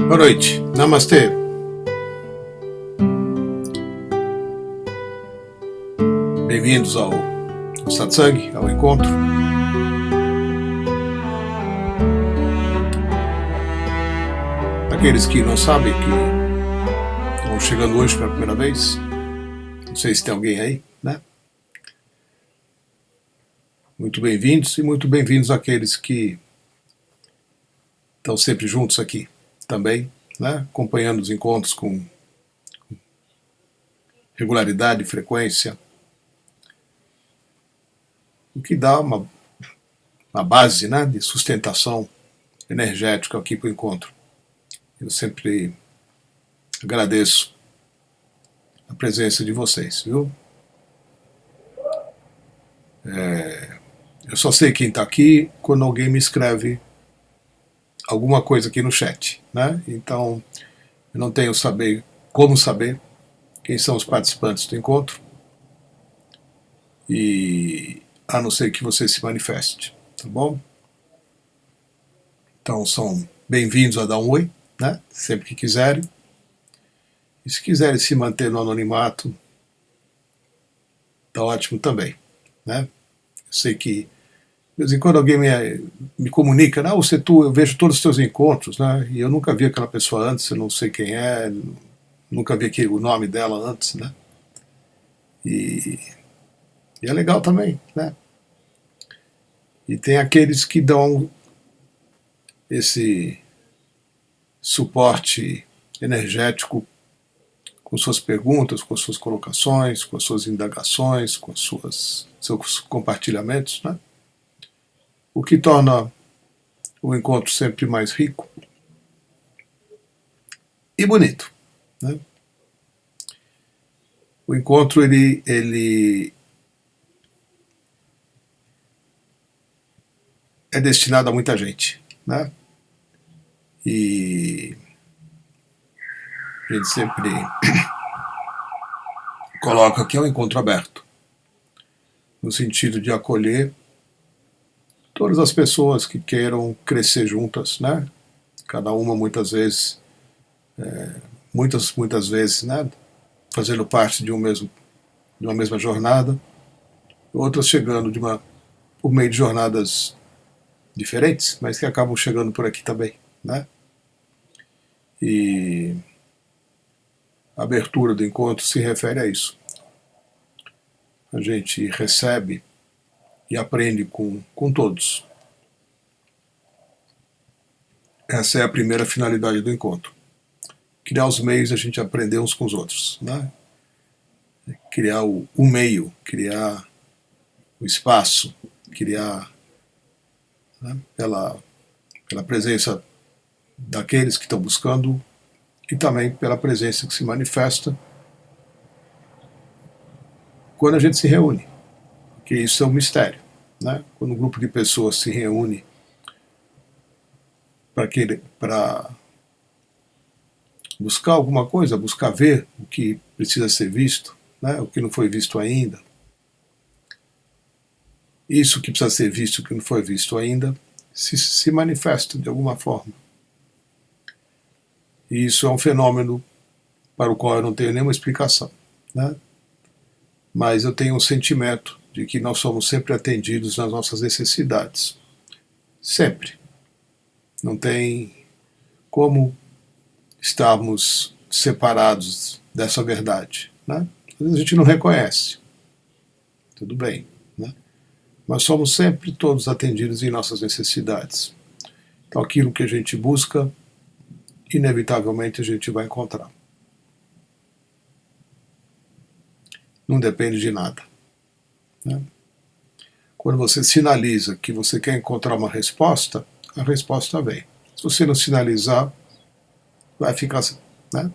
Boa noite, Namastê. Bem-vindos ao Satsang, ao encontro. Aqueles que não sabem, que estão chegando hoje pela primeira vez, não sei se tem alguém aí, né? Muito bem-vindos e muito bem-vindos àqueles que estão sempre juntos aqui também, né? Acompanhando os encontros com regularidade e frequência, o que dá uma base, né, de sustentação energética aqui para o encontro. Eu sempre agradeço a presença de vocês, viu? Eu só sei quem está aqui quando alguém me escreve alguma coisa aqui no chat, né? Então, eu não tenho como saber quem são os participantes do encontro, e a não ser que você se manifeste, tá bom? Então, são bem-vindos a dar um oi, né? Sempre que quiserem. E se quiserem se manter no anonimato, tá ótimo também, né? Eu sei que de vez em quando alguém me comunica, não, eu vejo todos os teus encontros, né? E eu nunca vi aquela pessoa antes, eu não sei quem é, nunca vi o nome dela antes, né? E é legal também, né? E tem aqueles que dão esse suporte energético com suas perguntas, com suas colocações, com as suas indagações, com seus compartilhamentos, né? O que torna o encontro sempre mais rico e bonito, né? O encontro ele é destinado a muita gente, né? E a gente sempre coloca que é um encontro aberto, no sentido de acolher todas as pessoas que queiram crescer juntas, né? Cada uma muitas vezes, muitas vezes, né? Fazendo parte de uma mesma jornada, outras chegando por meio de jornadas diferentes, mas que acabam chegando por aqui também, né? E a abertura do encontro se refere a isso. A gente recebe e aprende com todos. Essa é a primeira finalidade do encontro. Criar os meios a gente aprender uns com os outros, né? Criar o meio, criar o espaço, criar, né, pela presença daqueles que estão buscando e também pela presença que se manifesta quando a gente se reúne, porque isso é um mistério, né? Quando um grupo de pessoas se reúne para buscar alguma coisa, buscar ver o que precisa ser visto, né? O que não foi visto ainda, isso que precisa ser visto, o que não foi visto ainda, se manifesta de alguma forma. E isso é um fenômeno para o qual eu não tenho nenhuma explicação, né? Mas eu tenho um sentimento de que nós somos sempre atendidos nas nossas necessidades. Sempre. Não tem como estarmos separados dessa verdade, né? Às vezes a gente não reconhece. Tudo bem, né? Mas somos sempre todos atendidos em nossas necessidades. Então aquilo que a gente busca, inevitavelmente a gente vai encontrar. Não depende de nada, né? Quando você sinaliza que você quer encontrar uma resposta, a resposta vem. Se você não sinalizar, vai ficar, né,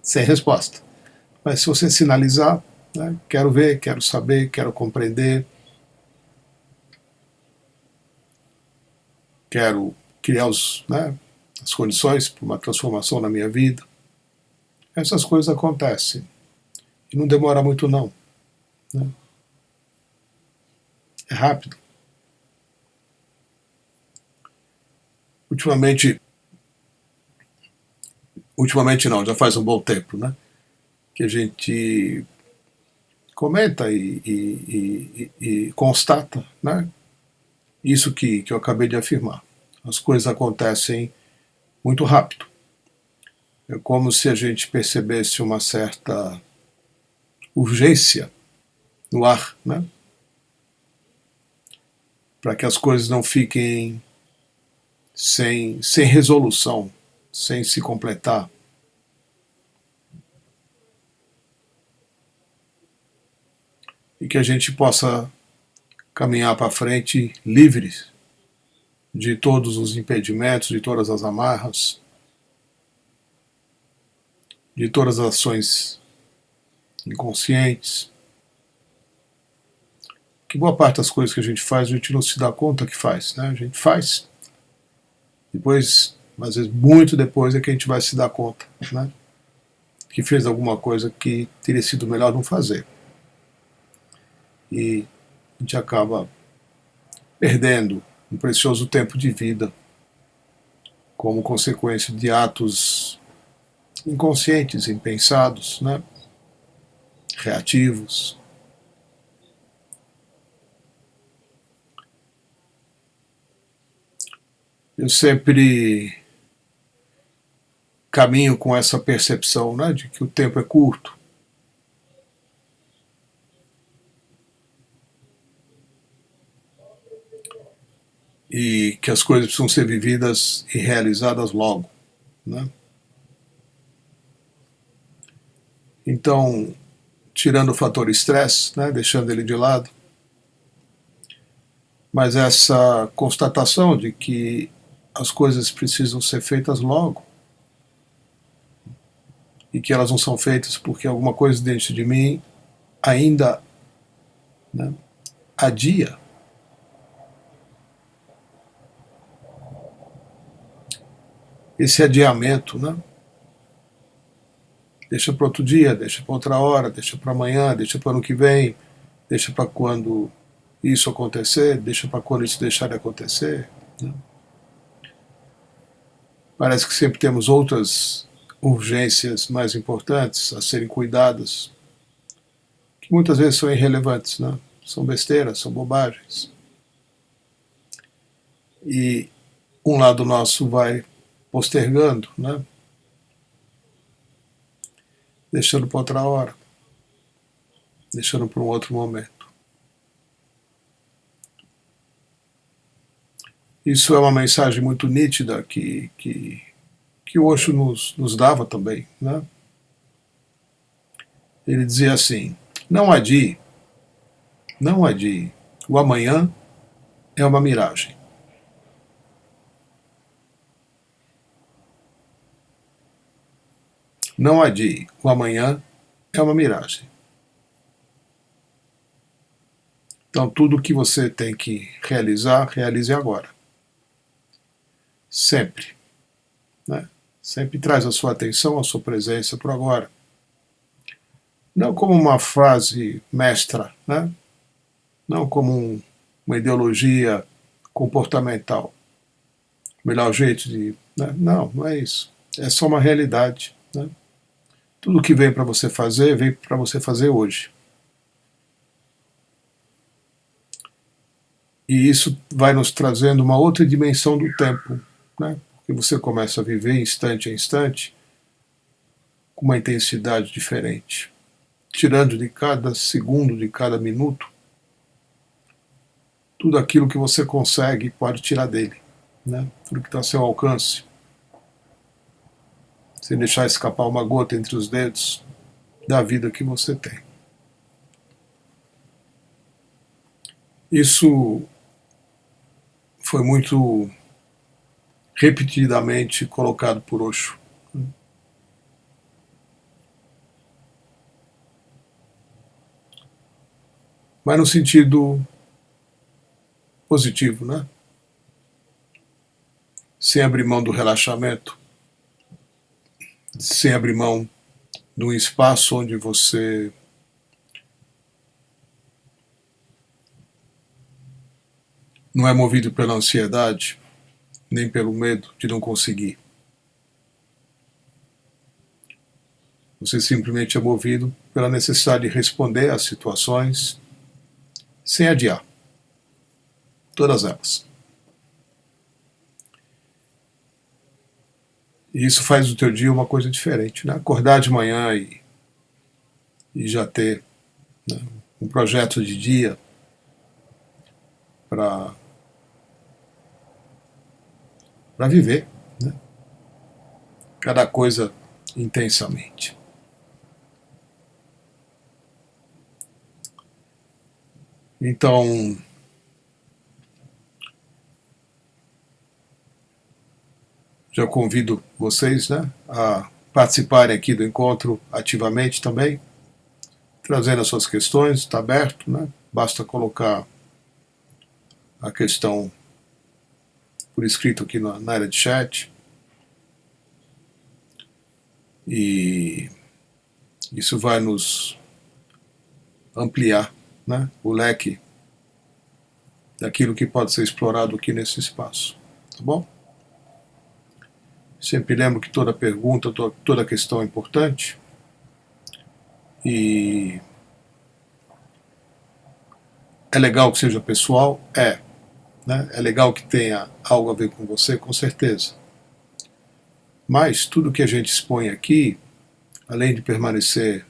sem resposta. Mas se você sinalizar, né, quero ver, quero saber, quero compreender, quero criar as condições para uma transformação na minha vida, essas coisas acontecem. E não demora muito não, né? É rápido. Ultimamente ultimamente não, já faz um bom tempo, né? Que a gente comenta e constata, né? Isso que eu acabei de afirmar. As coisas acontecem muito rápido. É como se a gente percebesse uma certa urgência no ar, né? Para que as coisas não fiquem sem resolução, sem se completar. E que a gente possa caminhar para frente livres de todos os impedimentos, de todas as amarras, de todas as ações inconscientes. Que boa parte das coisas que a gente faz, a gente não se dá conta que faz, né? A gente faz, depois, às vezes muito depois, é que a gente vai se dar conta, né? Que fez alguma coisa que teria sido melhor não fazer. E a gente acaba perdendo um precioso tempo de vida como consequência de atos inconscientes, impensados, né? Reativos. Eu sempre caminho com essa percepção, né, de que o tempo é curto. E que as coisas precisam ser vividas e realizadas logo, né? Então, tirando o fator estresse, né, deixando ele de lado, mas essa constatação de que as coisas precisam ser feitas logo e que elas não são feitas porque alguma coisa dentro de mim ainda, né, adia. Esse adiamento, né? Deixa para outro dia, deixa para outra hora, deixa para amanhã, deixa para o ano que vem, deixa para quando isso acontecer, deixa para quando isso deixar de acontecer, né? Parece que sempre temos outras urgências mais importantes a serem cuidadas, que muitas vezes são irrelevantes, né? São besteiras, são bobagens. E um lado nosso vai postergando, né? Deixando para outra hora, deixando para um outro momento. Isso é uma mensagem muito nítida que o Osho nos dava também, né? Ele dizia assim: não adie, não adie. O amanhã é uma miragem. Não adie. O amanhã é uma miragem. Então, tudo que você tem que realizar, realize agora. Sempre, né? Sempre traz a sua atenção, a sua presença para o agora. Não como uma frase mestra, né? Não como uma ideologia comportamental. O melhor jeito de... Né? Não, não é isso. É só uma realidade, né? Tudo que vem para você fazer, vem para você fazer hoje. E isso vai nos trazendo uma outra dimensão do tempo, né? Porque você começa a viver instante a instante com uma intensidade diferente, tirando de cada segundo, de cada minuto, tudo aquilo que você consegue pode tirar dele, né? Tudo que está ao seu alcance, sem deixar escapar uma gota entre os dedos da vida que você tem. Isso foi muito repetidamente colocado por Osho. Mas no sentido positivo, né? Sem abrir mão do relaxamento, sem abrir mão de um espaço onde você não é movido pela ansiedade, nem pelo medo de não conseguir. Você simplesmente é movido pela necessidade de responder às situações sem adiar. Todas elas. E isso faz do teu dia uma coisa diferente, né? Acordar de manhã e já ter, né, um projeto de dia para viver, né? Cada coisa intensamente. Então, já convido vocês, né, a participarem aqui do encontro ativamente também, trazendo as suas questões, está aberto, né? Basta colocar a questão por escrito aqui na área de chat, e isso vai nos ampliar, né, o leque daquilo que pode ser explorado aqui nesse espaço, tá bom? Sempre lembro que toda pergunta, toda questão é importante, e é legal que seja pessoal? né? É legal que tenha algo a ver com você, com certeza. Mas tudo que a gente expõe aqui, além de permanecer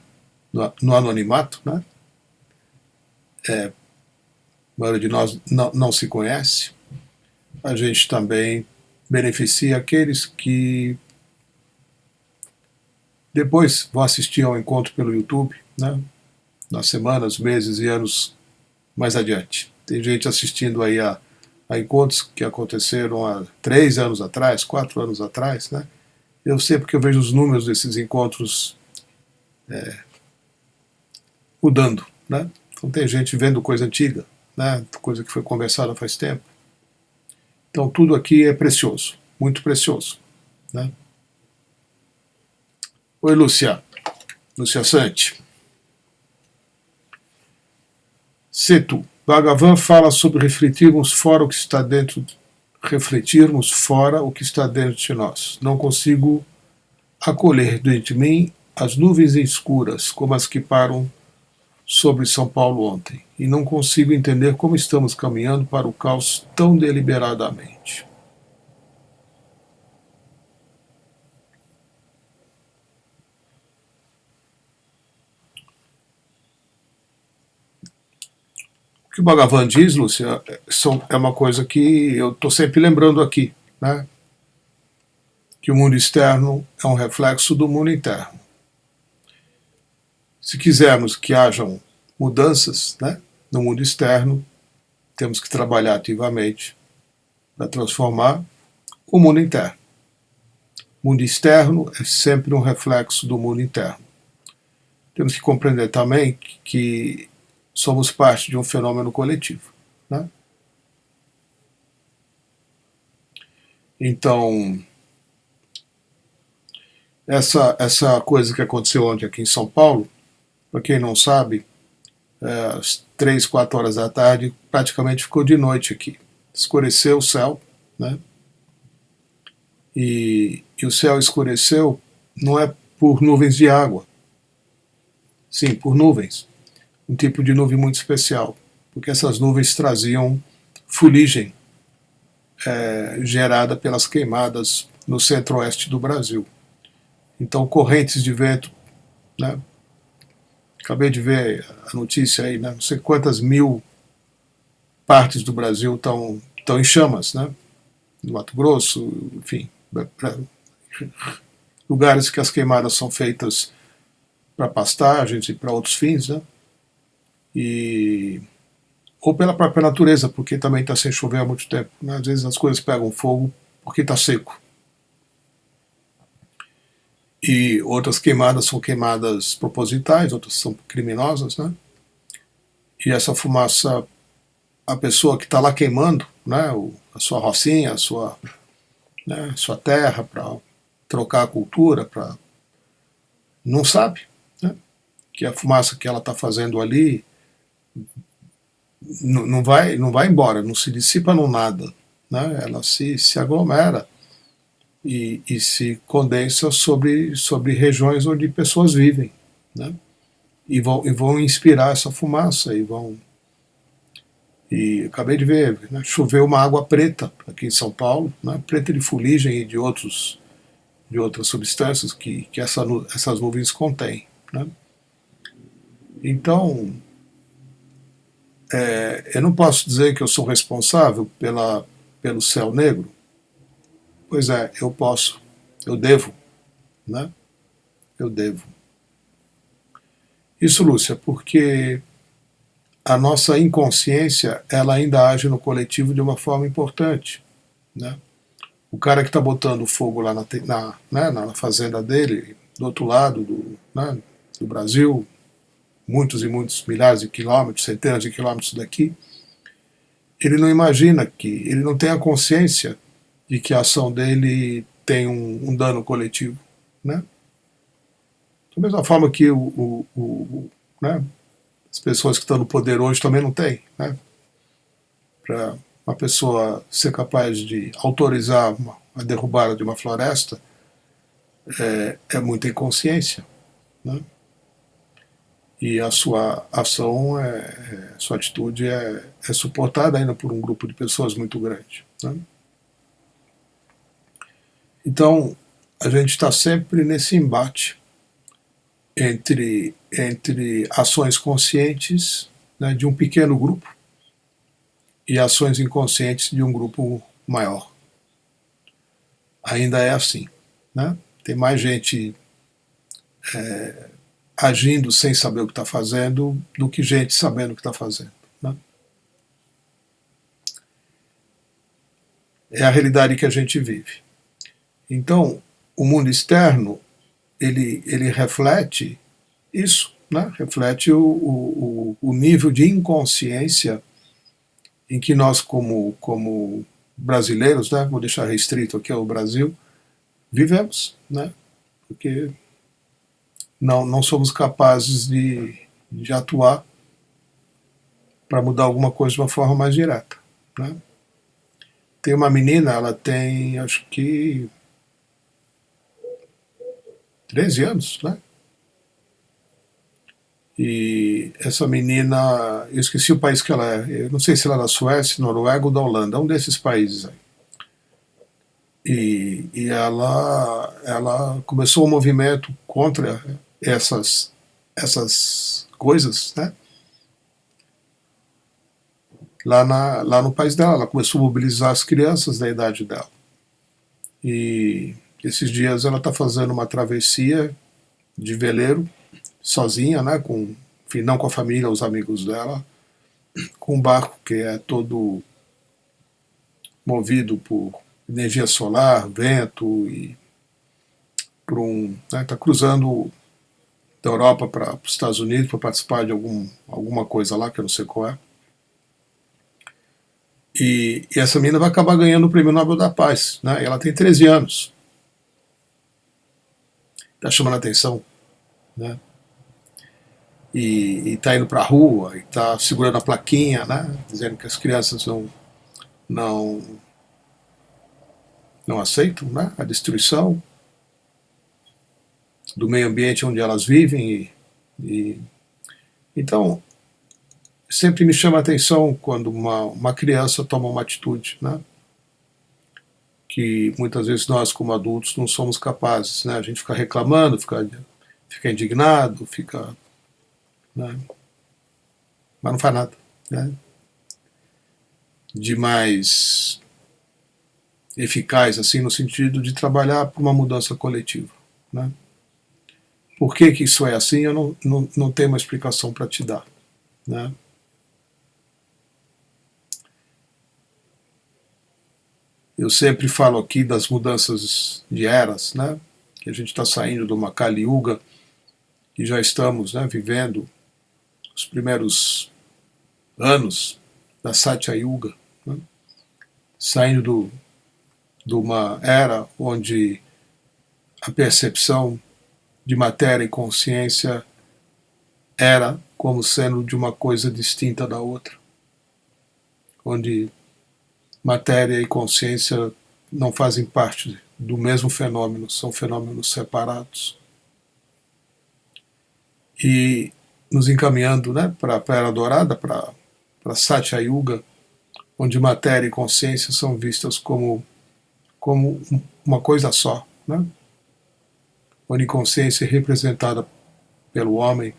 no anonimato, né? A maioria de nós não se conhece, a gente também beneficia aqueles que depois vão assistir ao encontro pelo YouTube, né? Nas semanas, meses e anos mais adiante. Tem gente assistindo aí a encontros que aconteceram há 3 anos atrás, 4 anos atrás, né? Eu sei porque eu vejo os números desses encontros mudando, né? Então tem gente vendo coisa antiga, né? Coisa que foi conversada faz tempo. Então tudo aqui é precioso, muito precioso, né? Oi, Lúcia Sante. Setu, Bhagavan fala sobre refletirmos fora o que está dentro, refletirmos fora o que está dentro de nós. Não consigo acolher dentro de mim as nuvens escuras, como as que param sobre São Paulo ontem, e não consigo entender como estamos caminhando para o caos tão deliberadamente. O que o Bhagavan diz, Lúcia, é uma coisa que eu estou sempre lembrando aqui, né? Que o mundo externo é um reflexo do mundo interno. Se quisermos que hajam mudanças, né, no mundo externo, temos que trabalhar ativamente para transformar o mundo interno. O mundo externo é sempre um reflexo do mundo interno. Temos que compreender também que somos parte de um fenômeno coletivo, né? Então, essa coisa que aconteceu ontem aqui em São Paulo, para quem não sabe, às 3, 4 horas da tarde, praticamente ficou de noite aqui. Escureceu o céu, né? E o céu escureceu não é por nuvens de água. Sim, por nuvens. Um tipo de nuvem muito especial, porque essas nuvens traziam fuligem gerada pelas queimadas no centro-oeste do Brasil. Então, correntes de vento, né? Acabei de ver a notícia aí, né? Não sei quantas mil partes do Brasil estão em chamas, né? No Mato Grosso, enfim, lugares que as queimadas são feitas para pastagens e para outros fins, né? Ou pela própria natureza, porque também está sem chover há muito tempo, né? Às vezes as coisas pegam fogo porque está seco. E outras queimadas são queimadas propositais, outras são criminosas, né? E essa fumaça, a pessoa que está lá queimando, né, a sua rocinha, a sua terra, para trocar a cultura, não sabe, né, que a fumaça que ela está fazendo ali não vai embora, não se dissipa no nada, né, ela se aglomera e se condensa sobre regiões onde pessoas vivem, né? E vão inspirar essa fumaça, e acabei de ver, né, choveu uma água preta aqui em São Paulo, né, preta de fuligem e de outras substâncias que essas nuvens contêm, né? Então, eu não posso dizer que eu sou responsável pelo céu negro. Pois é, eu posso, eu devo, né? Eu devo. Isso, Lúcia, porque a nossa inconsciência ela ainda age no coletivo de uma forma importante, né? O cara que está botando fogo lá né, na fazenda dele, do outro lado né, do Brasil, muitos e muitos milhares de quilômetros, centenas de quilômetros daqui, ele não imagina ele não tem a consciência de que a ação dele tem um dano coletivo, né? Da mesma forma que né, as pessoas que estão no poder hoje também não têm, né? Para uma pessoa ser capaz de autorizar a derrubada de uma floresta é muita inconsciência, né? E a sua ação, sua atitude é suportada ainda por um grupo de pessoas muito grande, né? Então, a gente está sempre nesse embate entre ações conscientes, né, de um pequeno grupo e ações inconscientes de um grupo maior. Ainda é assim, né? Tem mais gente agindo sem saber o que está fazendo do que gente sabendo o que está fazendo, né? É a realidade que a gente vive. Então, o mundo externo ele reflete isso, né? Reflete o nível de inconsciência em que nós, como brasileiros, né? Vou deixar restrito aqui ao Brasil, vivemos, né? Porque não somos capazes de atuar para mudar alguma coisa de uma forma mais direta, né? Tem uma menina, ela tem, acho que 13 anos, né? E essa menina, eu esqueci o país que ela é, eu não sei se ela é da Suécia, Noruega ou da Holanda, um desses países aí. E ela começou um movimento contra essas coisas, né? Lá no país dela, ela começou a mobilizar as crianças da idade dela. E esses dias ela está fazendo uma travessia de veleiro, sozinha, né? Enfim, não com a família, os amigos dela, com um barco que é todo movido por energia solar, vento e por está cruzando da Europa para os Estados Unidos para participar de alguma coisa lá que eu não sei qual é. E essa menina vai acabar ganhando o Prêmio Nobel da Paz, né? E ela tem 13 anos. Está chamando a atenção, né? E está indo para a rua, e está segurando a plaquinha, né? Dizendo que as crianças não, não aceitam, né? A destruição do meio ambiente onde elas vivem. Então, sempre me chama a atenção quando uma criança toma uma atitude, né? Que muitas vezes nós, como adultos, não somos capazes, né? A gente fica reclamando, fica indignado, né? Mas não faz nada, né? De mais eficaz, assim, no sentido de trabalhar por uma mudança coletiva, né? Por que isso é assim, eu não tenho uma explicação para te dar, né? Eu sempre falo aqui das mudanças de eras, né? Que a gente está saindo de uma Kali Yuga e já estamos, né, vivendo os primeiros anos da Satya Yuga, né? Saindo de uma era onde a percepção de matéria e consciência era como sendo de uma coisa distinta da outra, onde matéria e consciência não fazem parte do mesmo fenômeno, são fenômenos separados. E nos encaminhando, né, para a Era Dourada, para Satya Yuga, onde matéria e consciência são vistas como uma coisa só, né? Onde a consciência é representada pelo homem.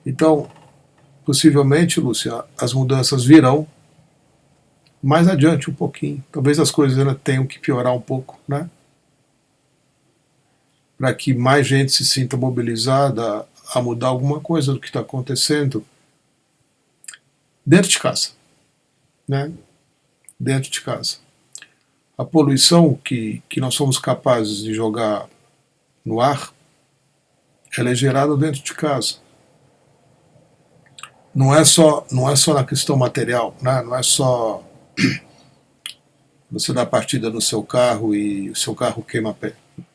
Então, possivelmente, Lúcia, as mudanças virão mais adiante um pouquinho. Talvez as coisas ainda tenham que piorar um pouco, né? Para que mais gente se sinta mobilizada a mudar alguma coisa do que está acontecendo dentro de casa, né? Dentro de casa. A poluição que nós somos capazes de jogar no ar, ela é gerada dentro de casa. Não é só na questão material, né? Não é só você dar partida no seu carro e o seu carro queima,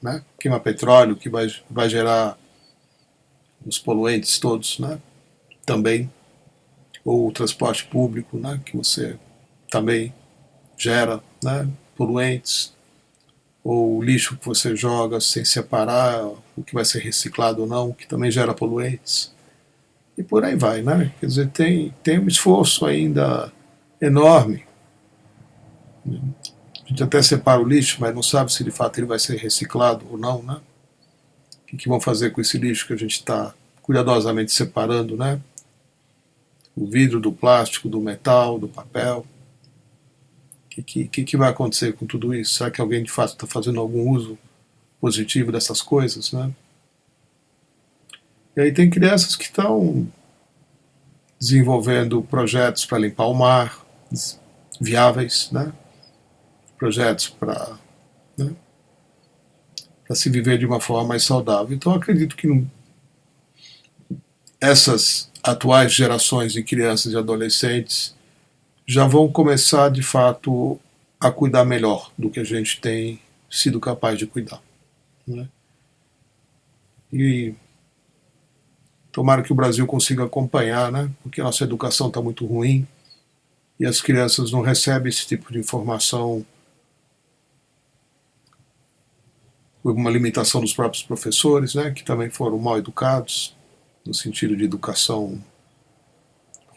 né? Queima petróleo, que vai gerar os poluentes todos, né? Também. Ou o transporte público, né? Que você também gera, né? Poluentes. Ou o lixo que você joga sem separar o que vai ser reciclado ou não, que também gera poluentes. E por aí vai, né? Quer dizer, tem um esforço ainda enorme. A gente até separa o lixo, mas não sabe se de fato ele vai ser reciclado ou não, né? O que vão fazer com esse lixo que a gente está cuidadosamente separando, né? O vidro do plástico, do metal, do papel. O que vai acontecer com tudo isso? Será que alguém de fato está fazendo algum uso positivo dessas coisas, né? E aí tem crianças que estão desenvolvendo projetos para limpar o mar, viáveis, né? Projetos para, né, se viver de uma forma mais saudável. Então acredito que essas atuais gerações de crianças e adolescentes já vão começar de fato a cuidar melhor do que a gente tem sido capaz de cuidar, né? E tomara que o Brasil consiga acompanhar, né? Porque a nossa educação está muito ruim e as crianças não recebem esse tipo de informação por uma limitação dos próprios professores, né? Que também foram mal educados no sentido de educação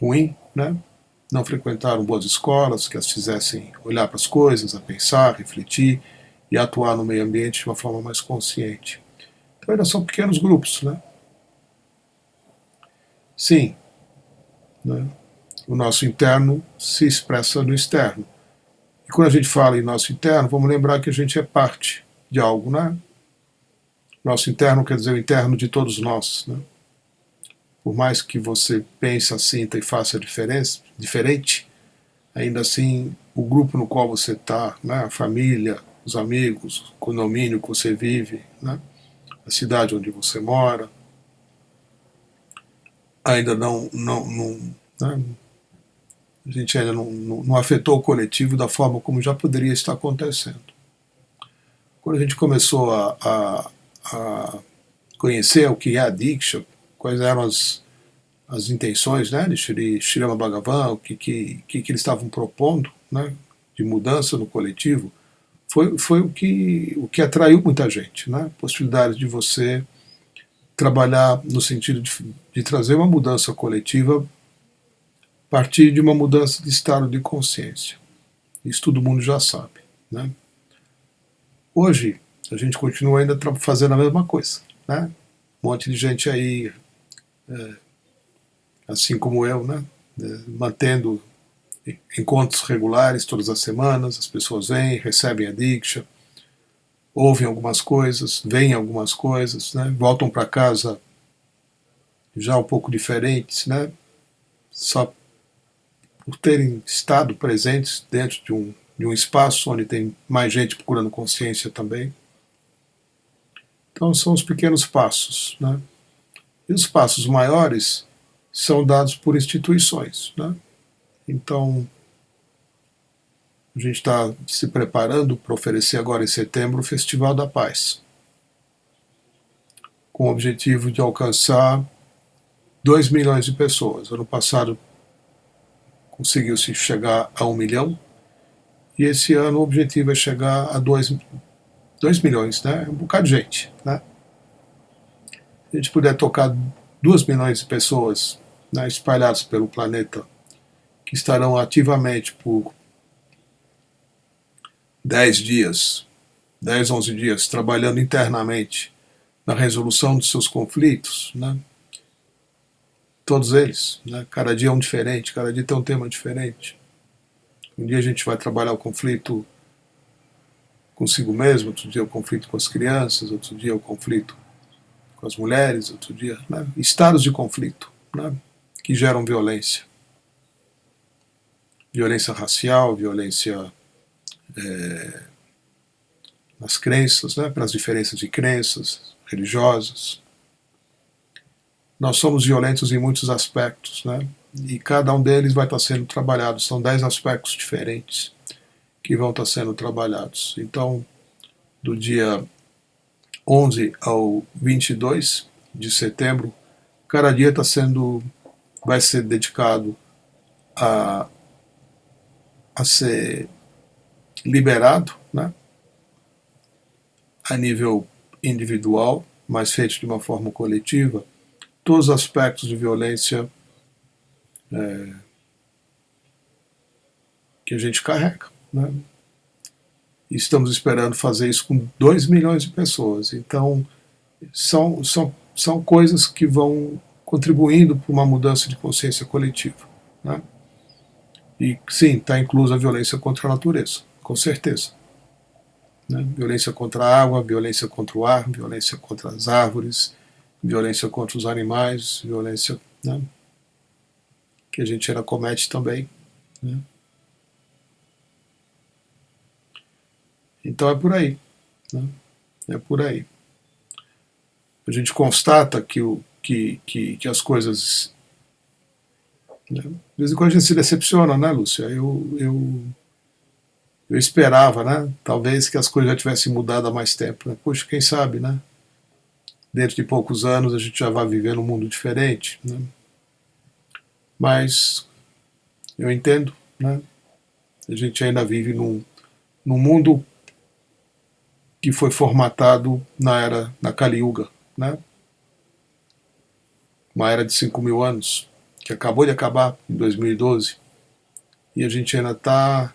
ruim, né? Não frequentaram boas escolas que as fizessem olhar para as coisas, a pensar, refletir e atuar no meio ambiente de uma forma mais consciente. Então ainda são pequenos grupos, né? Sim, né? O nosso interno se expressa no externo. E quando a gente fala em nosso interno, vamos lembrar que a gente é parte de algo, né? Nosso interno quer dizer o interno de todos nós, né? Por mais que você pense, sinta e faça diferente, ainda assim o grupo no qual você está, né? A família, os amigos, o condomínio que você vive, né? A cidade onde você mora, ainda não, né? A gente ainda não afetou o coletivo da forma como já poderia estar acontecendo. Quando a gente começou a conhecer o que é a Diksha, quais eram as intenções, né, de Shri Shrima Bhagavan, o que eles estavam propondo, né, de mudança no coletivo, foi o que atraiu muita gente, né, possibilidade de você trabalhar no sentido de trazer uma mudança coletiva a partir de uma mudança de estado de consciência. Isso todo mundo já sabe, né. Hoje, a gente continua ainda fazendo a mesma coisa, né? Um monte de gente aí, assim como eu, né? Mantendo encontros regulares todas as semanas, as pessoas vêm, recebem a Diksha, ouvem algumas coisas, veem algumas coisas, né? Voltam para casa já um pouco diferentes, né? Só por terem estado presentes dentro de um espaço onde tem mais gente procurando consciência também. Então são os pequenos passos, né? E os passos maiores são dados por instituições, né? Então a gente está se preparando para oferecer agora em setembro o Festival da Paz, com o objetivo de alcançar 2 milhões de pessoas. Ano passado conseguiu-se chegar a 1 milhão, e esse ano o objetivo é chegar a 2 milhões, né? Um bocado de gente, né? Se a gente puder tocar 2 milhões de pessoas, né, espalhadas pelo planeta, que estarão ativamente por 10 dias, 10, 11 dias, trabalhando internamente na resolução dos seus conflitos, né? Todos eles, né? Cada dia é um diferente, cada dia tem um tema diferente. Um dia a gente vai trabalhar o conflito consigo mesmo, outro dia o conflito com as crianças, outro dia o conflito com as mulheres, outro dia, né? Estados de conflito, né? Que geram violência. Violência racial, violência nas crenças, né? Pelas diferenças de crenças religiosas. Nós somos violentos em muitos aspectos, né? E cada um deles vai estar sendo trabalhado. São 10 aspectos diferentes que vão estar sendo trabalhados. Então, do dia 11 ao 22 de setembro, cada dia vai ser dedicado a ser liberado, né? A nível individual, mas feito de uma forma coletiva, todos os aspectos de violência que a gente carrega, né? E estamos esperando fazer isso com 2 milhões de pessoas. Então, são coisas que vão contribuindo para uma mudança de consciência coletiva, né? E sim, está inclusa a violência contra a natureza, com certeza. Né? Violência contra a água, violência contra o ar, violência contra as árvores, violência contra os animais, violência, né? Que a gente ainda comete também, né? Então é por aí, né? É por aí. A gente constata que as coisas, né? De vez em quando a gente se decepciona, né, Lúcia? Eu esperava, né? Talvez que as coisas já tivessem mudado há mais tempo, né? Poxa, quem sabe, né? Dentro de poucos anos a gente já vai viver num mundo diferente, né? Mas eu entendo, né? A gente ainda vive num mundo que foi formatado na Kali Yuga, né? Uma era de 5 mil anos, que acabou de acabar em 2012, e a gente ainda está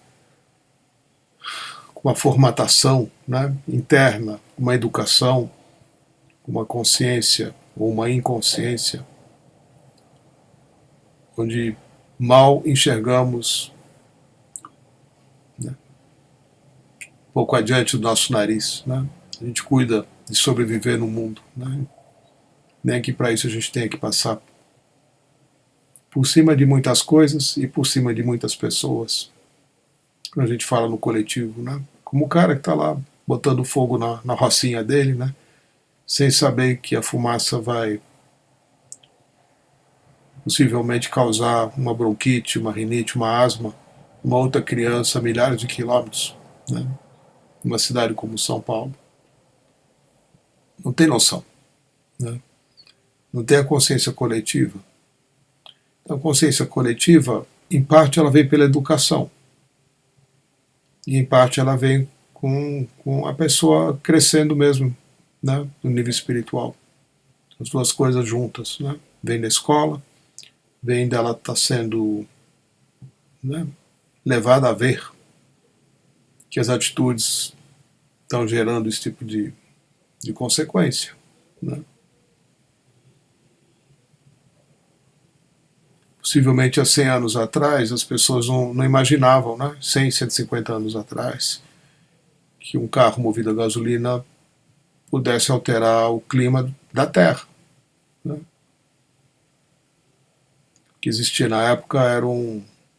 com uma formatação, né, interna, uma educação, uma consciência ou uma inconsciência, onde mal enxergamos, né, um pouco adiante do nosso nariz, né? A gente cuida de sobreviver no mundo, né? Nem que para isso a gente tenha que passar por cima de muitas coisas e por cima de muitas pessoas. Quando a gente fala no coletivo, né? Como o cara que está lá botando fogo na rocinha dele, né? Sem saber que a fumaça vai possivelmente causar uma bronquite, uma rinite, uma asma, uma outra criança a milhares de quilômetros, né? Numa cidade como São Paulo. Não tem noção, né? Não tem a consciência coletiva. Então, a consciência coletiva, em parte, ela vem pela educação. E, em parte, ela vem com a pessoa crescendo mesmo, né, no nível espiritual. As duas coisas juntas, né? Vem da escola, vem dela estar sendo, né, levada a ver que as atitudes estão gerando esse tipo de consequência, né? Possivelmente há 100 anos atrás, as pessoas não imaginavam, né, 100, 150 anos atrás, que um carro movido a gasolina pudesse alterar o clima da Terra, né? O que existia na época era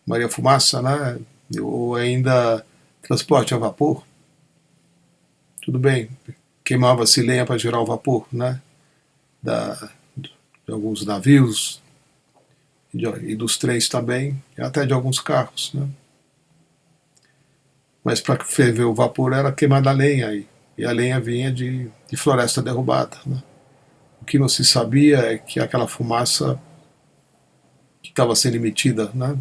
Maria Fumaça, né? Ou ainda transporte a vapor. Tudo bem, queimava-se lenha para gerar o vapor, né? De alguns navios e dos trens também, e até de alguns carros, né? Mas para ferver o vapor era queimada a lenha, e a lenha vinha de floresta derrubada, né? O que não se sabia é que aquela fumaça que estava sendo emitida, né,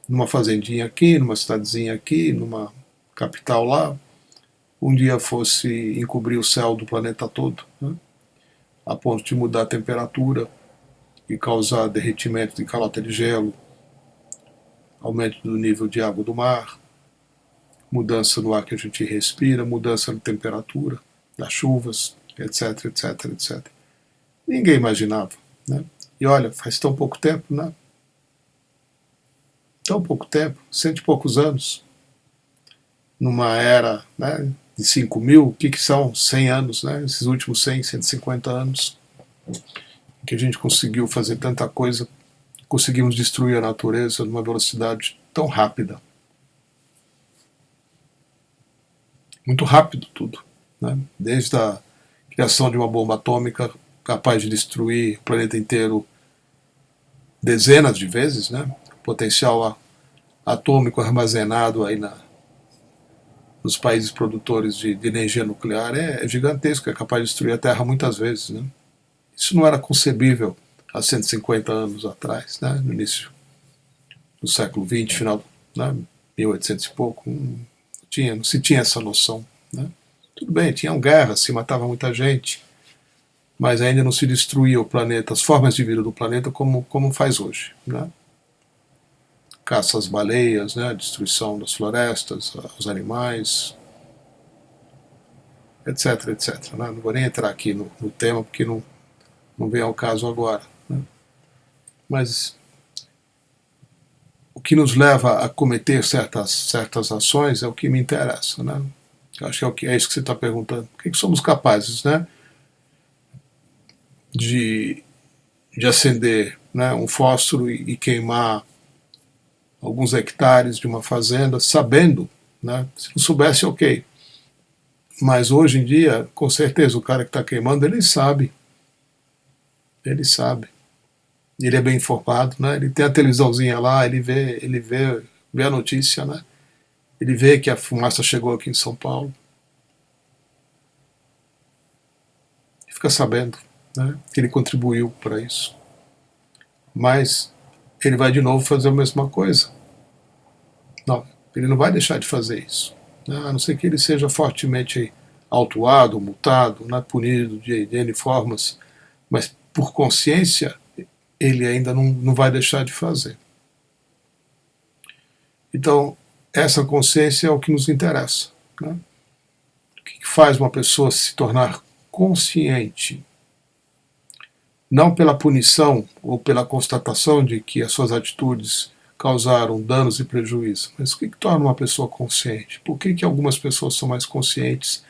numa fazendinha aqui, numa cidadezinha aqui, numa capital lá, um dia fosse encobrir o céu do planeta todo, né, a ponto de mudar a temperatura e causar derretimento de calota de gelo, aumento do nível de água do mar, mudança no ar que a gente respira, mudança na temperatura, das chuvas, etc, etc, etc. Ninguém imaginava, né? E olha, faz tão pouco tempo, né? Tão pouco tempo, 100 e poucos anos, numa era, né, de 5.000, o que são 100 anos, né? Esses últimos 100, 150 anos, que a gente conseguiu fazer tanta coisa, conseguimos destruir a natureza numa velocidade tão rápida. Muito rápido tudo, né? Desde a criação de uma bomba atômica capaz de destruir o planeta inteiro dezenas de vezes, né? O potencial atômico armazenado aí nos países produtores de energia nuclear é gigantesco, é capaz de destruir a Terra muitas vezes, né? Isso não era concebível há 150 anos atrás, né? No início do século XX, final, né? 1800 e pouco, não se tinha essa noção, né? Tudo bem, tinham guerras, se matava muita gente, mas ainda não se destruía o planeta, as formas de vida do planeta como faz hoje, né? Caça às baleias, né? Destruição das florestas, os animais, etc, etc. Né? Não vou nem entrar aqui no tema, porque não vem ao caso agora, né? Mas o que nos leva a cometer certas ações é o que me interessa, né? Eu acho que é isso que você está perguntando. O que somos capazes, né, de acender, né, um fósforo e queimar alguns hectares de uma fazenda, sabendo, né? Se não soubesse, ok. Mas hoje em dia, com certeza, o cara que está queimando, ele sabe. Ele sabe. Ele é bem informado, né? Ele tem a televisãozinha lá, ele vê a notícia, né? Ele vê que a fumaça chegou aqui em São Paulo. E fica sabendo, né, que ele contribuiu para isso. Mas ele vai de novo fazer a mesma coisa. Não, ele não vai deixar de fazer isso, né? A não ser que ele seja fortemente autuado, multado, né, punido de N formas, mas por consciência ele ainda não vai deixar de fazer. Então, essa consciência é o que nos interessa, né? O que faz uma pessoa se tornar consciente? Não pela punição ou pela constatação de que as suas atitudes causaram danos e prejuízos, mas o que torna uma pessoa consciente? Por que algumas pessoas são mais conscientes?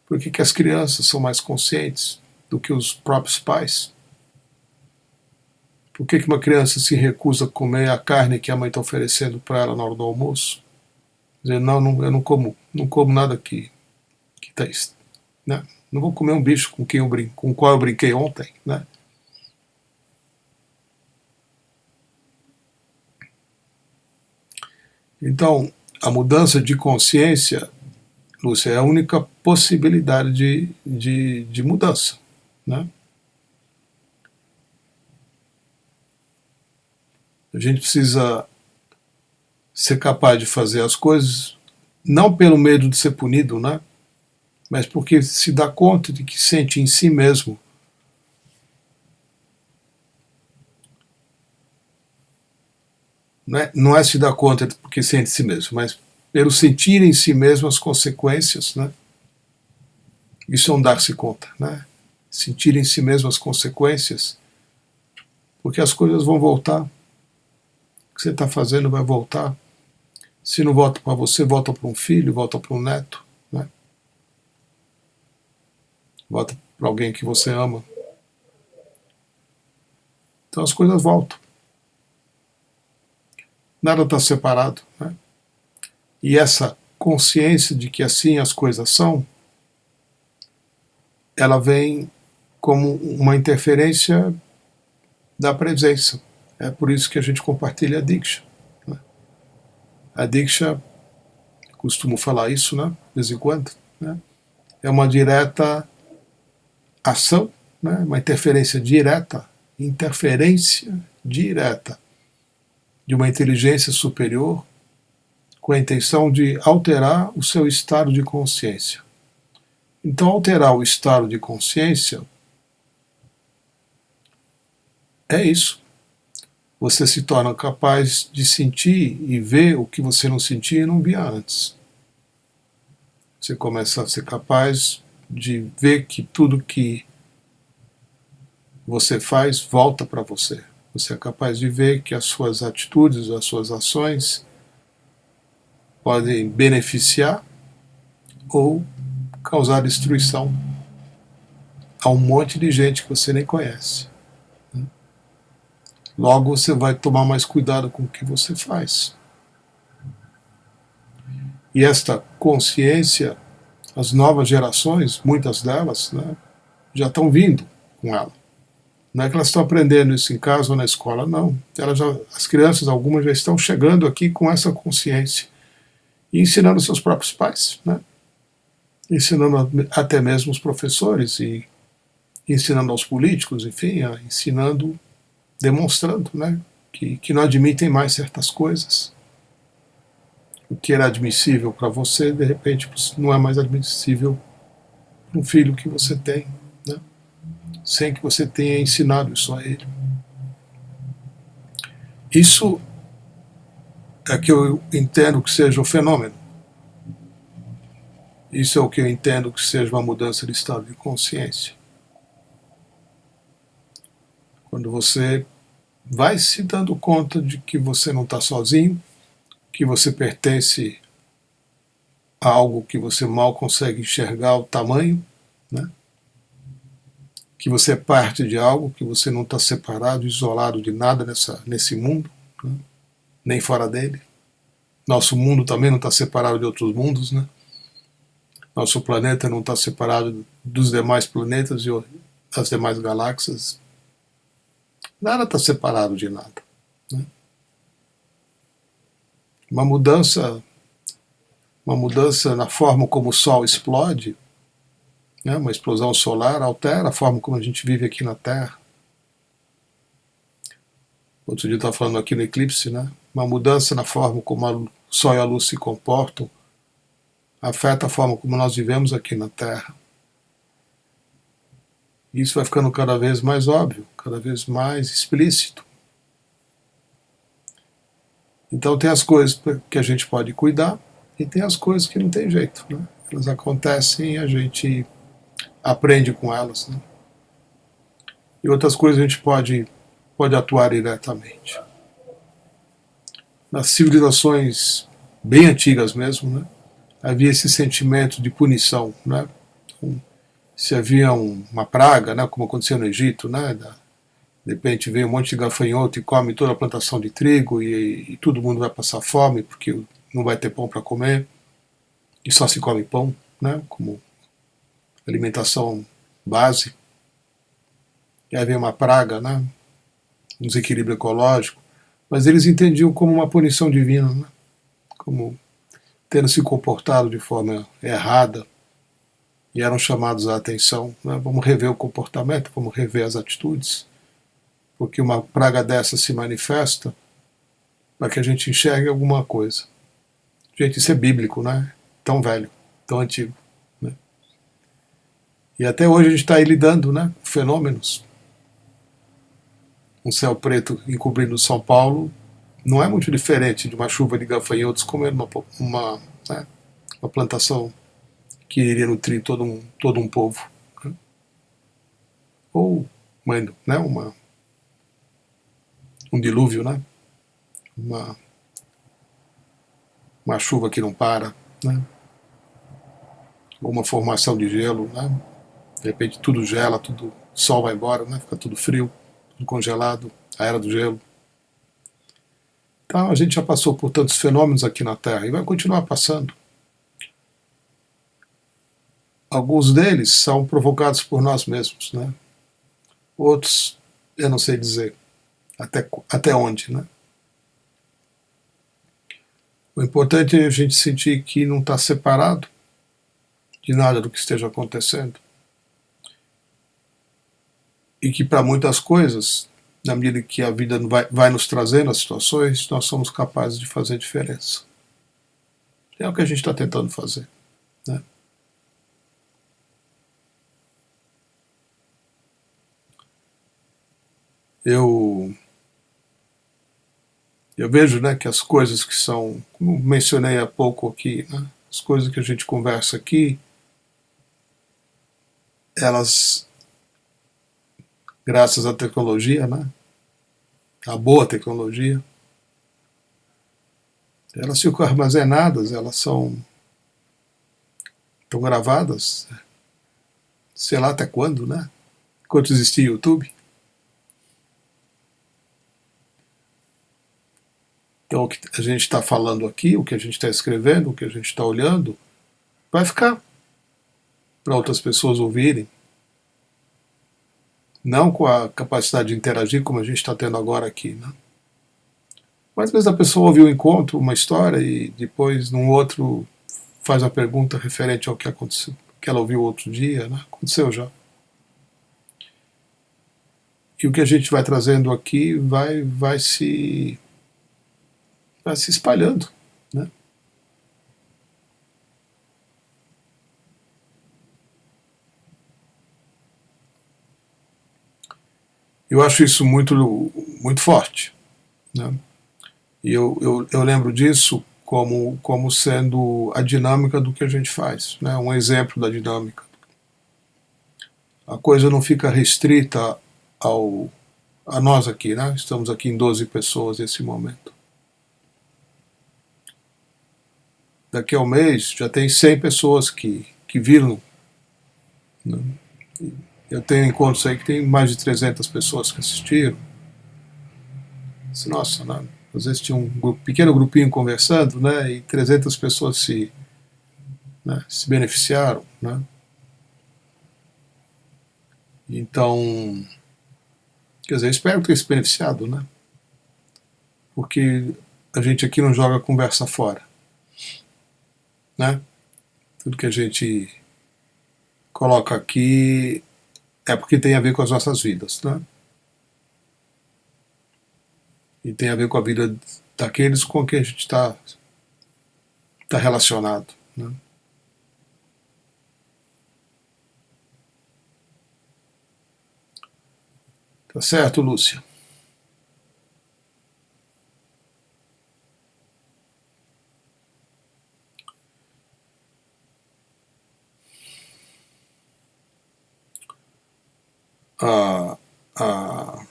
Por que as crianças são mais conscientes do que os próprios pais? Por que uma criança se recusa a comer a carne que a mãe está oferecendo para ela na hora do almoço? Dizer, não, eu não como nada que está, né? Não vou comer um bicho com o qual eu brinquei ontem, né? Então, a mudança de consciência, Lúcia, é a única possibilidade de mudança, né? A gente precisa ser capaz de fazer as coisas não pelo medo de ser punido, né? Mas porque se dá conta de que sente em si mesmo não é se dar conta porque sente em si mesmo, mas pelo sentir em si mesmo as consequências, né? Isso é um dar-se conta, né? Sentir em si mesmo as consequências, porque as coisas vão voltar. O que você está fazendo vai voltar. Se não volta para você, volta para um filho, volta para um neto, né? Volta para alguém que você ama. Então as coisas voltam. Nada está separado, né? E essa consciência de que assim as coisas são, ela vem como uma interferência da presença. É por isso que a gente compartilha a Diksha, né? A Diksha, costumo falar isso, né, de vez em quando, né, é uma direta ação, né, uma interferência direta de uma inteligência superior com a intenção de alterar o seu estado de consciência. Então, alterar o estado de consciência é isso. Você se torna capaz de sentir e ver o que você não sentia e não via antes. Você começa a ser capaz de ver que tudo que você faz volta para você. Você é capaz de ver que as suas atitudes, as suas ações podem beneficiar ou causar destruição a um monte de gente que você nem conhece. Logo você vai tomar mais cuidado com o que você faz. E esta consciência, as novas gerações, muitas delas, né, já estão vindo com ela. Não é que elas estão aprendendo isso em casa ou na escola, não. As crianças, algumas já estão chegando aqui com essa consciência e ensinando seus próprios pais, né? Ensinando até mesmo os professores e ensinando aos políticos, enfim, ensinando, demonstrando, né, que não admitem mais certas coisas. O que era admissível para você, de repente, não é mais admissível para um filho que você tem, né, sem que você tenha ensinado isso a ele. Isso é que eu entendo que seja o fenômeno. Isso é o que eu entendo que seja uma mudança de estado de consciência. Quando você vai se dando conta de que você não está sozinho, que você pertence a algo que você mal consegue enxergar o tamanho, né? Que você é parte de algo, que você não está separado, isolado de nada nesse mundo, né? Nem fora dele. Nosso mundo também não está separado de outros mundos, né? Nosso planeta não está separado dos demais planetas e das demais galáxias. Nada está separado de nada, né? Uma mudança na forma como o Sol explode, né? Uma explosão solar altera a forma como a gente vive aqui na Terra. Outro dia eu estava falando aqui no eclipse, né? Uma mudança na forma como o Sol e a Luz se comportam afeta a forma como nós vivemos aqui na Terra. E isso vai ficando cada vez mais óbvio, cada vez mais explícito. Então tem as coisas que a gente pode cuidar e tem as coisas que não tem jeito, né? Elas acontecem e a gente aprende com elas, né? E outras coisas a gente pode atuar diretamente. Nas civilizações bem antigas mesmo, né, havia esse sentimento de punição, né? Então, se havia uma praga, né, como aconteceu no Egito, né, de repente vem um monte de gafanhoto e come toda a plantação de trigo e todo mundo vai passar fome porque não vai ter pão para comer e só se come pão, né, como alimentação base. E aí vem uma praga, né, um desequilíbrio ecológico, mas eles entendiam como uma punição divina, né, como tendo se comportado de forma errada e eram chamados à atenção, né, vamos rever o comportamento, vamos rever as atitudes, porque uma praga dessa se manifesta para que a gente enxergue alguma coisa. Gente, isso é bíblico, né? Tão velho, tão antigo, né? E até hoje a gente está aí lidando, né, com fenômenos. Um céu preto encobrindo São Paulo não é muito diferente de uma chuva de gafanhotos comendo né, uma plantação que iria nutrir todo um povo, né? Ou né, um dilúvio, né? Uma chuva que não para, né? Ou uma formação de gelo, né? De repente tudo gela, o sol vai embora, né? Fica tudo frio, tudo congelado, a era do gelo. Então a gente já passou por tantos fenômenos aqui na Terra e vai continuar passando. Alguns deles são provocados por nós mesmos, né? Outros, eu não sei dizer até onde, né? O importante é a gente sentir que não está separado de nada do que esteja acontecendo. E que para muitas coisas, na medida que a vida vai nos trazendo as situações, nós somos capazes de fazer diferença. É o que a gente está tentando fazer, né? Eu vejo, né, que as coisas que são, como mencionei há pouco aqui, né, as coisas que a gente conversa aqui, elas, graças à tecnologia, né, à boa tecnologia, elas ficam armazenadas, elas estão gravadas, sei lá até quando, né? Enquanto existia YouTube. Então o que a gente está falando aqui, o que a gente está escrevendo, o que a gente está olhando, vai ficar para outras pessoas ouvirem. Não com a capacidade de interagir como a gente está tendo agora aqui, né? Mas às vezes a pessoa ouve um encontro, uma história, e depois num outro faz uma pergunta referente ao que aconteceu, que ela ouviu outro dia, né? Aconteceu já. E o que a gente vai trazendo aqui vai se espalhando, né? Eu acho isso muito forte, né? E eu lembro disso como sendo a dinâmica do que a gente faz, né? Um exemplo da dinâmica. A coisa não fica restrita ao, a nós aqui, né? Estamos aqui em 12 pessoas nesse momento. Daqui a um mês já tem 100 pessoas que viram, né? Eu tenho encontros aí que tem mais de 300 pessoas que assistiram. Nossa, né? Às vezes tinha um pequeno grupinho conversando, né? E 300 pessoas se beneficiaram, né? Então, quer dizer, espero ter se beneficiado, né? Porque a gente aqui não joga conversa fora, né? Tudo que a gente coloca aqui é porque tem a ver com as nossas vidas, né? E tem a ver com a vida daqueles com quem a gente tá relacionado, né? Tá certo, Lúcia? A, a,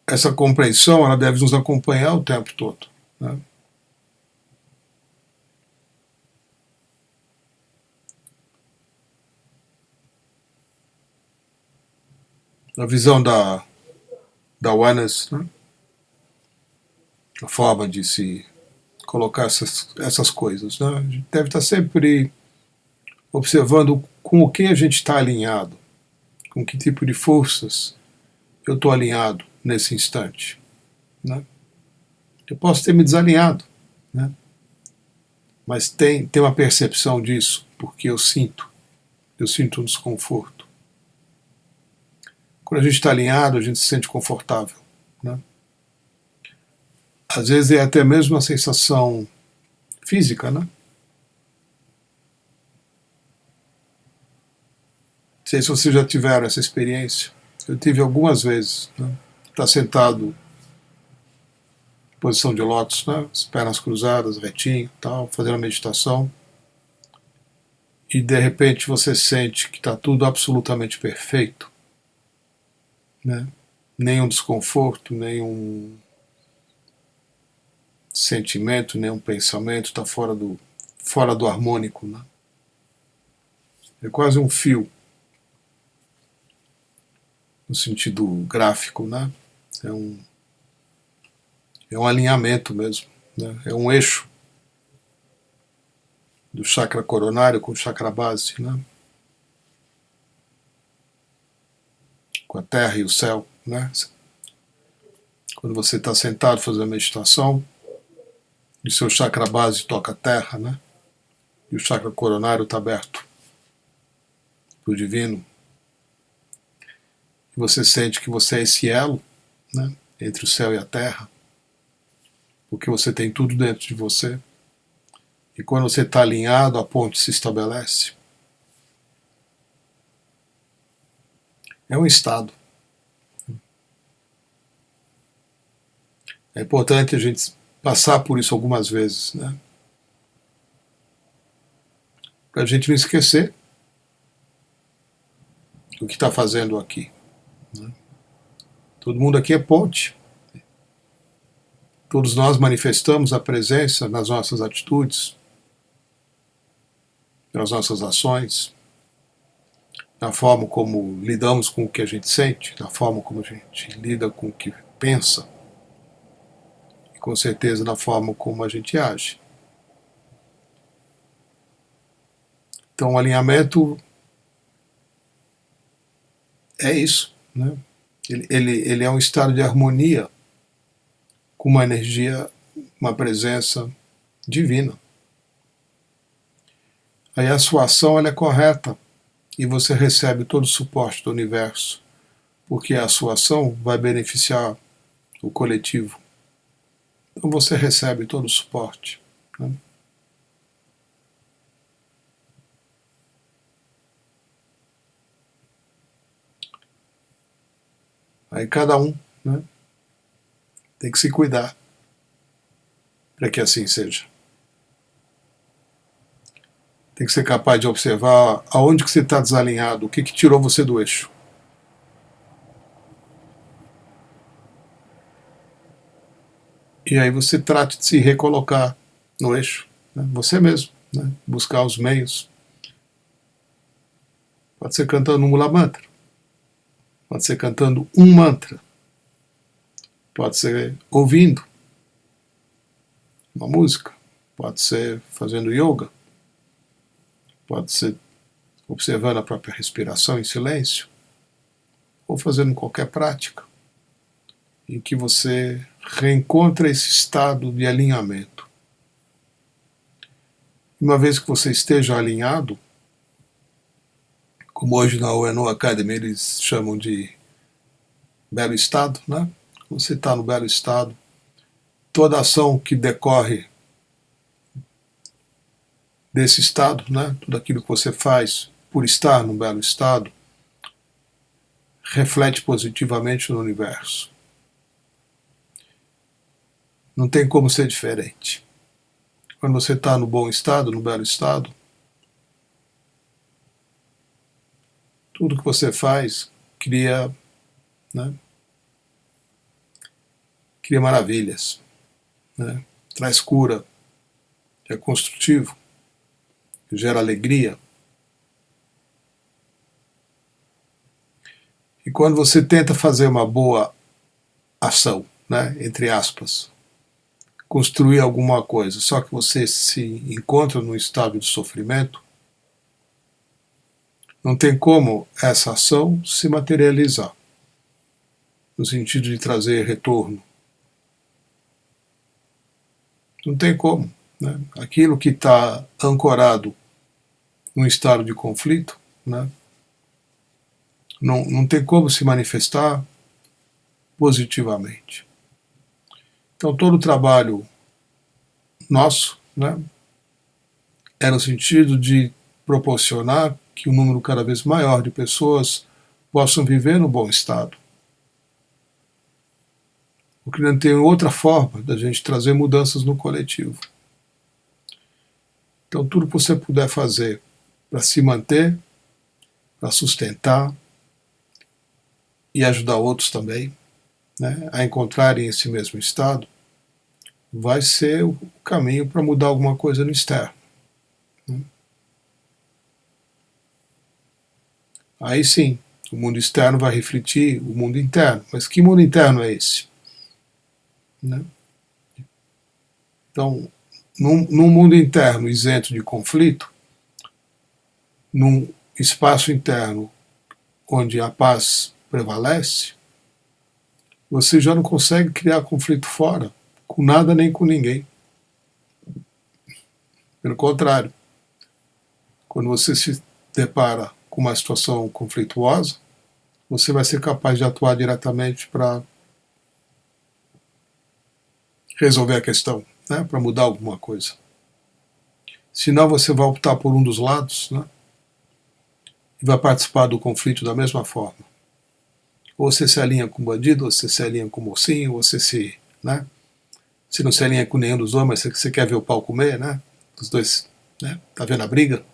essa compreensão ela deve nos acompanhar o tempo todo, né? A visão da oneness, né? A forma de se colocar essas coisas, né? A gente deve estar sempre observando com o que a gente está alinhado, com que tipo de forças eu estou alinhado nesse instante, né? Eu posso ter me desalinhado, né? Mas tem uma percepção disso, porque eu sinto um desconforto. Quando a gente está alinhado, a gente se sente confortável, né? Às vezes é até mesmo uma sensação física, né? Não sei se vocês já tiveram essa experiência. Eu tive algumas vezes, né? Estar sentado em posição de lótus, né? As pernas cruzadas, retinho, tal, fazendo a meditação, e de repente você sente que está tudo absolutamente perfeito, né? Nenhum desconforto, nenhum sentimento, nenhum pensamento está fora do harmônico, né? É quase um fio, no sentido gráfico, né? É um, é um alinhamento mesmo, né? É um eixo do chakra coronário com o chakra base, né? Com a terra e o céu, né? Quando você está sentado fazendo a meditação, e seu chakra base toca a terra, né? E o chakra coronário está aberto para o divino, e você sente que você é esse elo, né? Entre o céu e a terra, porque você tem tudo dentro de você. E quando você está alinhado, a ponte se estabelece. É um estado. É importante a gente passar por isso algumas vezes, né? Para a gente não esquecer o que está fazendo aqui, né? Todo mundo aqui é ponte. Todos nós manifestamos a presença nas nossas atitudes, nas nossas ações, na forma como lidamos com o que a gente sente, na forma como a gente lida com o que pensa, e com certeza na forma como a gente age. Então o alinhamento é isso, né? Ele é um estado de harmonia com uma energia, uma presença divina. Aí a sua ação ela é correta e você recebe todo o suporte do universo, porque a sua ação vai beneficiar o coletivo. Então você recebe todo o suporte, né? Aí cada um, né, tem que se cuidar para que assim seja. Tem que ser capaz de observar aonde que você está desalinhado, o que tirou você do eixo. E aí você trate de se recolocar no eixo, né, você mesmo, né, buscar os meios. Pode ser cantando um Mula Mantra, pode ser cantando um mantra, pode ser ouvindo uma música, pode ser fazendo yoga, pode ser observando a própria respiração em silêncio, ou fazendo qualquer prática em que você reencontra esse estado de alinhamento. Uma vez que você esteja alinhado, como hoje na Ueno Academy eles chamam de belo estado, né? Você está no belo estado, toda ação que decorre desse estado, né? Tudo aquilo que você faz por estar no belo estado, reflete positivamente no universo. Não tem como ser diferente. Quando você está no bom estado, no belo estado, tudo que você faz cria, né, cria maravilhas, né, traz cura, é construtivo, gera alegria. E quando você tenta fazer uma boa ação, né, entre aspas, construir alguma coisa, só que você se encontra num estado de sofrimento, não tem como essa ação se materializar, no sentido de trazer retorno. Não tem como, né? Aquilo que está ancorado num estado de conflito, né, não tem como se manifestar positivamente. Então todo o trabalho nosso, né, é no sentido de proporcionar que um número cada vez maior de pessoas possam viver no bom estado. Porque não tem outra forma da gente trazer mudanças no coletivo. Então tudo que você puder fazer para se manter, para sustentar e ajudar outros também, né, a encontrarem esse mesmo estado, vai ser o caminho para mudar alguma coisa no externo. Né? Aí sim, o mundo externo vai refletir o mundo interno. Mas que mundo interno é esse? Né? Então, num mundo interno isento de conflito, num espaço interno onde a paz prevalece, você já não consegue criar conflito fora, com nada nem com ninguém. Pelo contrário, quando você se depara com uma situação conflituosa, você vai ser capaz de atuar diretamente para resolver a questão, né, para mudar alguma coisa. Senão você vai optar por um dos lados, né, e vai participar do conflito da mesma forma. Ou você se alinha com o bandido, ou você se alinha com o mocinho, ou você se, né, se não se alinha com nenhum dos dois, mas você quer ver o pau comer, né, os dois, né, tá vendo a briga?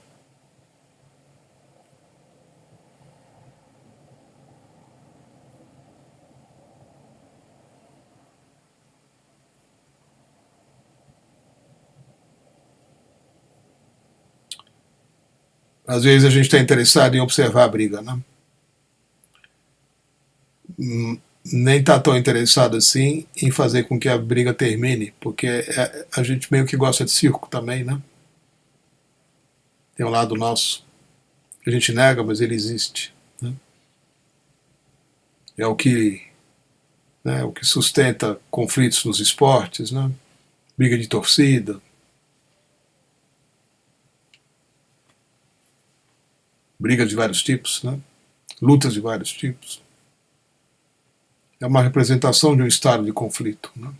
Às vezes a gente está interessado em observar a briga, né? Nem está tão interessado assim em fazer com que a briga termine, porque a gente meio que gosta de circo também, né? Tem um lado nosso que a gente nega, mas ele existe, né? É o que, né, o que sustenta conflitos nos esportes, né? Briga de torcida, brigas de vários tipos, né? Lutas de vários tipos. É uma representação de um estado de conflito, né?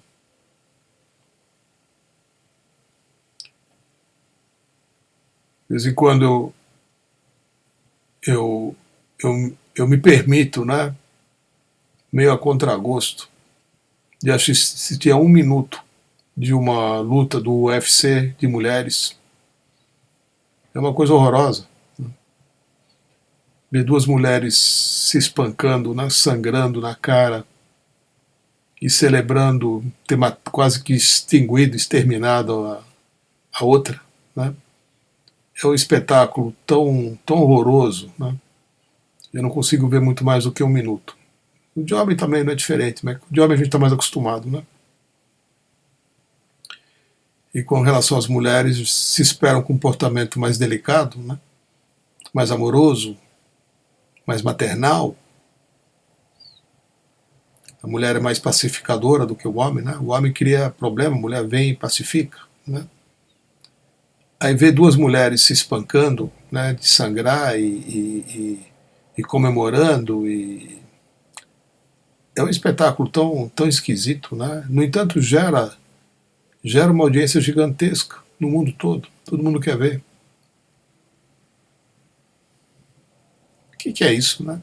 De vez em quando eu me permito, né, meio a contragosto, de assistir a 1 minuto de uma luta do UFC de mulheres. É uma coisa horrorosa. Ver duas mulheres se espancando, né, sangrando na cara e celebrando ter quase que extinguido, exterminado a outra, né? É um espetáculo tão horroroso, né? Eu não consigo ver muito mais do que 1 minuto. O de homem também não é diferente, mas o de homem a gente está mais acostumado, né? E com relação às mulheres, se espera um comportamento mais delicado, né? Mais amoroso, mais maternal. A mulher é mais pacificadora do que o homem, né? O homem cria problema, a mulher vem e pacifica, né? Aí ver duas mulheres se espancando, né, de sangrar e comemorando, é um espetáculo tão esquisito, né? No entanto, gera uma audiência gigantesca no mundo todo mundo quer ver. O que é isso, né?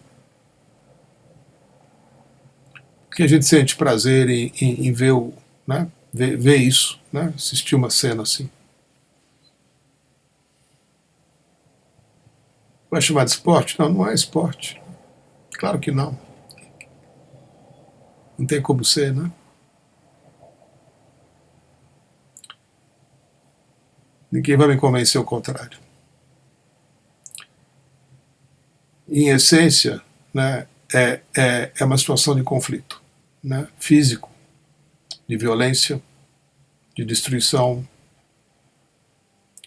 Porque a gente sente prazer em ver, né, ver isso, né? Assistir uma cena assim. Vai chamar de esporte? Não, não é esporte. Claro que não. Não tem como ser, né? Ninguém vai me convencer ao contrário. Em essência, né, é uma situação de conflito, né, físico, de violência, de destruição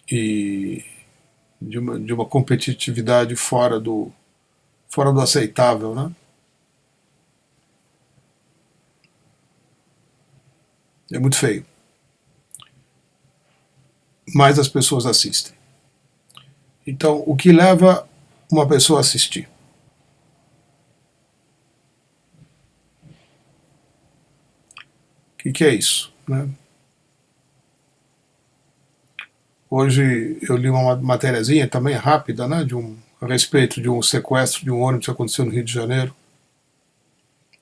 e de uma competitividade fora do aceitável, né? É muito feio. Mas as pessoas assistem. Então, o que leva uma pessoa a assistir? O que é isso, né? Hoje eu li uma matériazinha também rápida, né, a respeito de um sequestro de um ônibus que aconteceu no Rio de Janeiro.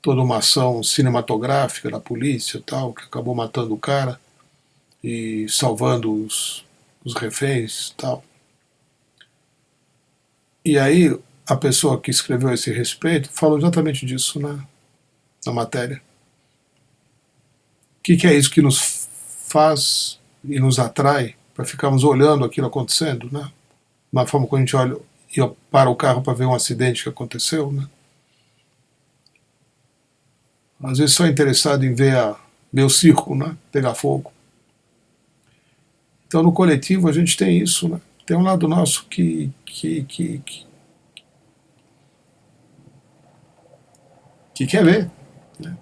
Toda uma ação cinematográfica da polícia e tal, que acabou matando o cara e salvando os reféns e tal. E aí a pessoa que escreveu esse respeito falou exatamente disso, né, na matéria. O que é isso que nos faz e nos atrai para ficarmos olhando aquilo acontecendo, né? Uma forma como a gente olha e para o carro para ver um acidente que aconteceu, né? Às vezes só interessado em ver o circo, né, pegar fogo. Então no coletivo a gente tem isso, né? Tem um lado nosso que quer ver, né?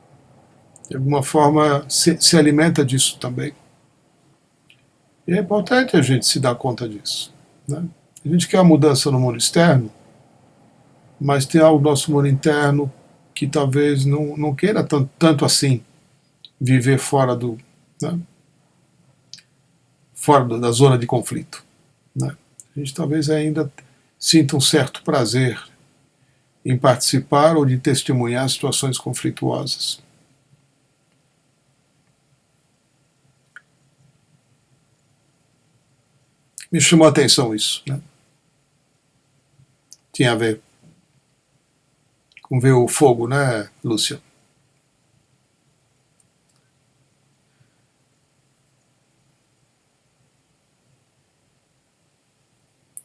De alguma forma se alimenta disso também. E é importante a gente se dar conta disso, né? A gente quer a mudança no mundo externo, mas tem algo no nosso mundo interno que talvez não queira tanto assim viver fora né? Fora da zona de conflito, né? A gente talvez ainda sinta um certo prazer em participar ou de testemunhar situações conflituosas. Me chamou a atenção isso, né? Tinha a ver com ver o fogo, né, Lúcia?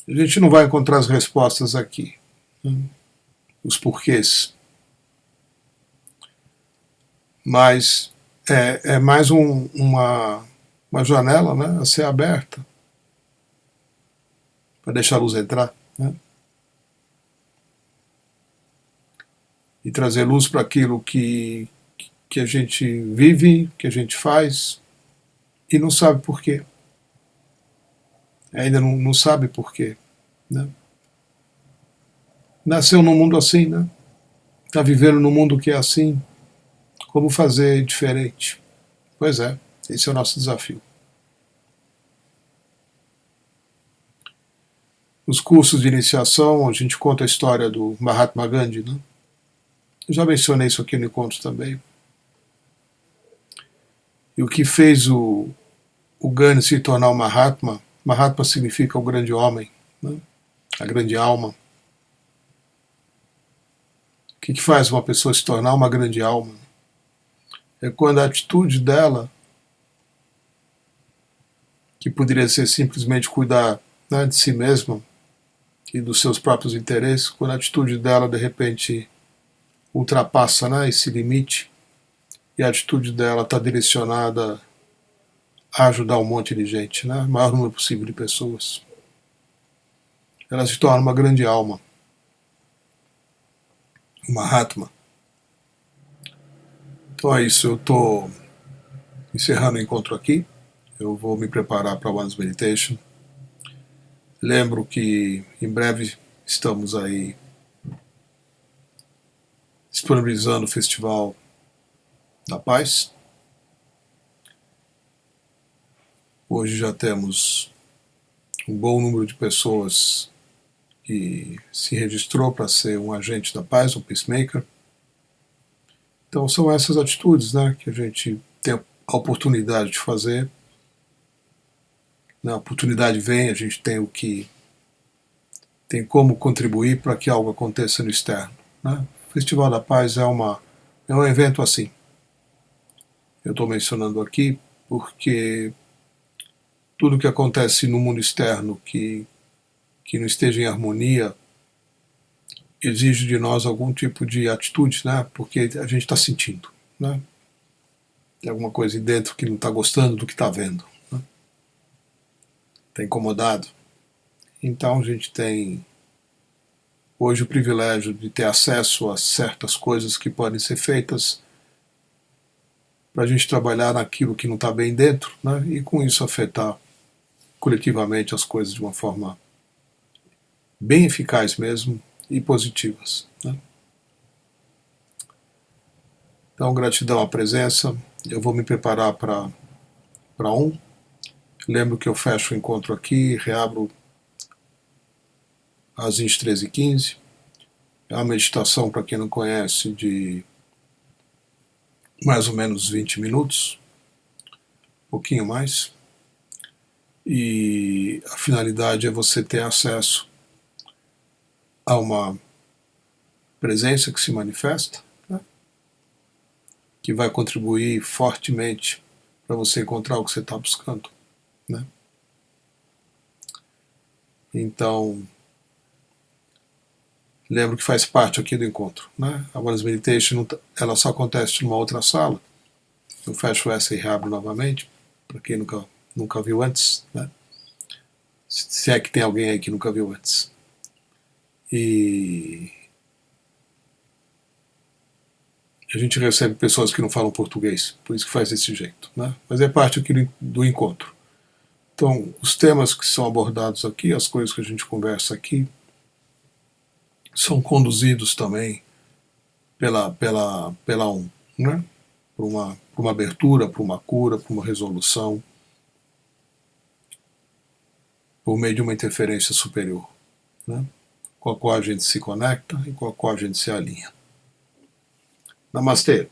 A gente não vai encontrar as respostas aqui, né? Os porquês. Mas é mais uma janela, né, a ser aberta para deixar a luz entrar, né? E trazer luz para aquilo que a gente vive, que a gente faz e não sabe porquê. Ainda não sabe porquê, né? Nasceu num mundo assim, né? Está vivendo num mundo que é assim. Como fazer diferente? Pois é, esse é o nosso desafio. Nos cursos de iniciação, a gente conta a história do Mahatma Gandhi, né? Eu já mencionei isso aqui no encontro também. E o que fez o Gandhi se tornar o Mahatma? Mahatma significa o grande homem, né? A grande alma. O que faz uma pessoa se tornar uma grande alma? É quando a atitude dela, que poderia ser simplesmente cuidar, né, de si mesma e dos seus próprios interesses, quando a atitude dela de repente ultrapassa, né, esse limite e a atitude dela está direcionada a ajudar um monte de gente, né, o maior número possível de pessoas. Ela se torna uma grande alma, uma Mahatma. Então é isso, eu estou encerrando o encontro aqui. Eu vou me preparar para a One's Meditation. Lembro que em breve estamos aí disponibilizando o Festival da Paz. Hoje já temos um bom número de pessoas que se registrou para ser um agente da paz, um peacemaker. Então são essas atitudes, né, que a gente tem a oportunidade de fazer. A oportunidade vem, a gente tem como contribuir para que algo aconteça no externo, né? O Festival da Paz é um evento assim. Eu estou mencionando aqui porque tudo que acontece no mundo externo que não esteja em harmonia exige de nós algum tipo de atitude, né? Porque a gente está sentindo, né? Tem alguma coisa aí dentro que não está gostando do que está vendo, né? Está incomodado. Então a gente tem hoje o privilégio de ter acesso a certas coisas que podem ser feitas para a gente trabalhar naquilo que não está bem dentro, né? E com isso afetar coletivamente as coisas de uma forma bem eficaz mesmo e positivas, né? Então, gratidão à presença. Eu vou me preparar para um. Lembro que eu fecho o encontro aqui, reabro às 23h15. É uma meditação, para quem não conhece, de mais ou menos 20 minutos, um pouquinho mais. E a finalidade é você ter acesso a uma presença que se manifesta, né, que vai contribuir fortemente para você encontrar o que você está buscando, né? Então, lembro que faz parte aqui do encontro, né? A One's Meditation ela só acontece numa outra sala. Eu fecho essa e reabro novamente, para quem nunca viu antes, né? Se é que tem alguém aí que nunca viu antes. E a gente recebe pessoas que não falam português, por isso que faz desse jeito, né? Mas é parte aqui do encontro. Então, os temas que são abordados aqui, as coisas que a gente conversa aqui, são conduzidos também pela né? por uma abertura, por uma cura, por uma resolução, por meio de uma interferência superior, né? Com a qual a gente se conecta e com a qual a gente se alinha. Namastê!